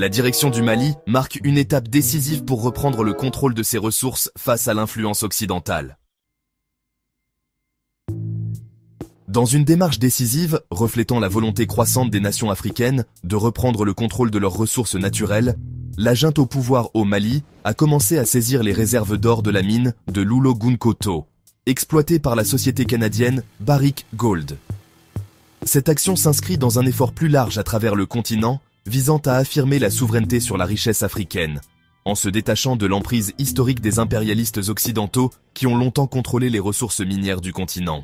La direction du Mali marque une étape décisive pour reprendre le contrôle de ses ressources face à l'influence occidentale. Dans une démarche décisive, reflétant la volonté croissante des nations africaines de reprendre le contrôle de leurs ressources naturelles, la junte au pouvoir au Mali a commencé à saisir les réserves d'or de la mine de Loulo-Gounkoto, exploitée par la société canadienne Barrick Gold. Cette action s'inscrit dans un effort plus large à travers le continent, visant à affirmer la souveraineté sur la richesse africaine, en se détachant de l'emprise historique des impérialistes occidentaux qui ont longtemps contrôlé les ressources minières du continent.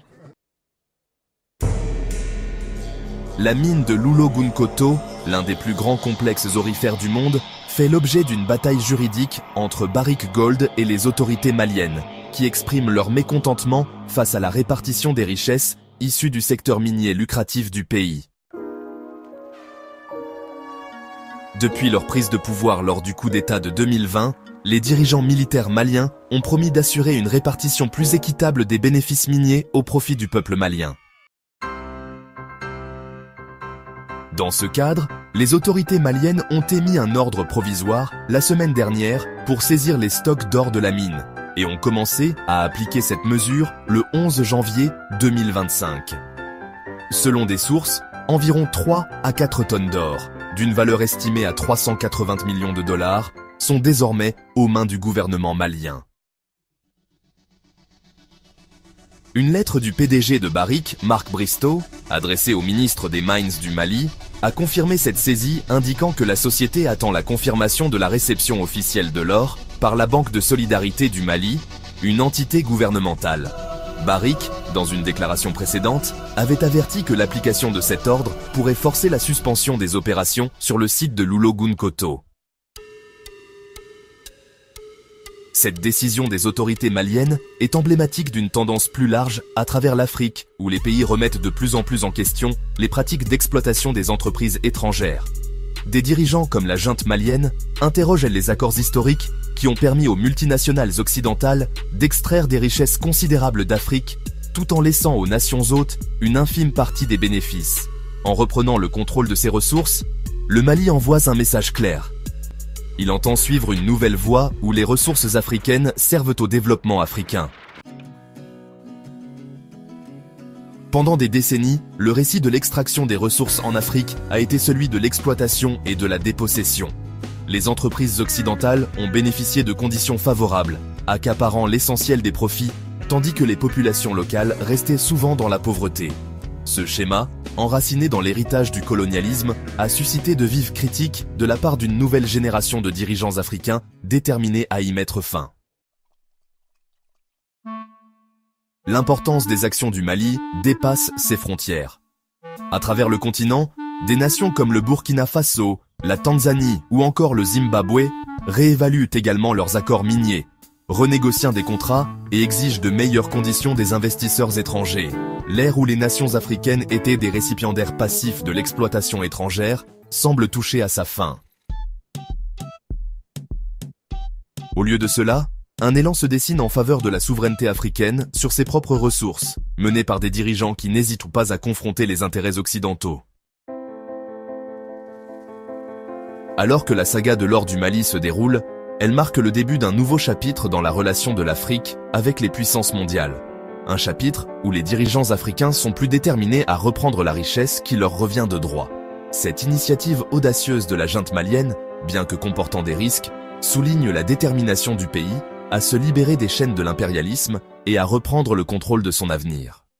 La mine de Loulo-Gounkoto, l'un des plus grands complexes aurifères du monde, fait l'objet d'une bataille juridique entre Barrick Gold et les autorités maliennes, qui expriment leur mécontentement face à la répartition des richesses issues du secteur minier lucratif du pays. Depuis leur prise de pouvoir lors du coup d'État de 2020, les dirigeants militaires maliens ont promis d'assurer une répartition plus équitable des bénéfices miniers au profit du peuple malien. Dans ce cadre, les autorités maliennes ont émis un ordre provisoire la semaine dernière pour saisir les stocks d'or de la mine et ont commencé à appliquer cette mesure le 11 janvier 2025. Selon des sources, environ 3 à 4 tonnes d'or, d'une valeur estimée à 380 millions de dollars, sont désormais aux mains du gouvernement malien. Une lettre du PDG de Barrick, Mark Bristow, adressée au ministre des Mines du Mali, a confirmé cette saisie indiquant que la société attend la confirmation de la réception officielle de l'or par la Banque de solidarité du Mali, une entité gouvernementale. Barrick, dans une déclaration précédente, avait averti que l'application de cet ordre pourrait forcer la suspension des opérations sur le site de Loulo-Gounkoto. Cette décision des autorités maliennes est emblématique d'une tendance plus large à travers l'Afrique, où les pays remettent de plus en plus en question les pratiques d'exploitation des entreprises étrangères. Des dirigeants comme la junte malienne interrogent les accords historiques qui ont permis aux multinationales occidentales d'extraire des richesses considérables d'Afrique, tout en laissant aux nations hôtes une infime partie des bénéfices. En reprenant le contrôle de ses ressources, le Mali envoie un message clair. Il entend suivre une nouvelle voie où les ressources africaines servent au développement africain. Pendant des décennies, le récit de l'extraction des ressources en Afrique a été celui de l'exploitation et de la dépossession. Les entreprises occidentales ont bénéficié de conditions favorables, accaparant l'essentiel des profits, tandis que les populations locales restaient souvent dans la pauvreté. Ce schéma, enraciné dans l'héritage du colonialisme, a suscité de vives critiques de la part d'une nouvelle génération de dirigeants africains déterminés à y mettre fin. L'importance des actions du Mali dépasse ses frontières. À travers le continent, des nations comme le Burkina Faso, la Tanzanie ou encore le Zimbabwe réévaluent également leurs accords miniers, renégocient des contrats et exigent de meilleures conditions des investisseurs étrangers. L'ère où les nations africaines étaient des récipiendaires passifs de l'exploitation étrangère semble toucher à sa fin. Au lieu de cela, un élan se dessine en faveur de la souveraineté africaine sur ses propres ressources, mené par des dirigeants qui n'hésitent pas à confronter les intérêts occidentaux. Alors que la saga de l'or du Mali se déroule, elle marque le début d'un nouveau chapitre dans la relation de l'Afrique avec les puissances mondiales. Un chapitre où les dirigeants africains sont plus déterminés à reprendre la richesse qui leur revient de droit. Cette initiative audacieuse de la junte malienne, bien que comportant des risques, souligne la détermination du pays à se libérer des chaînes de l'impérialisme et à reprendre le contrôle de son avenir.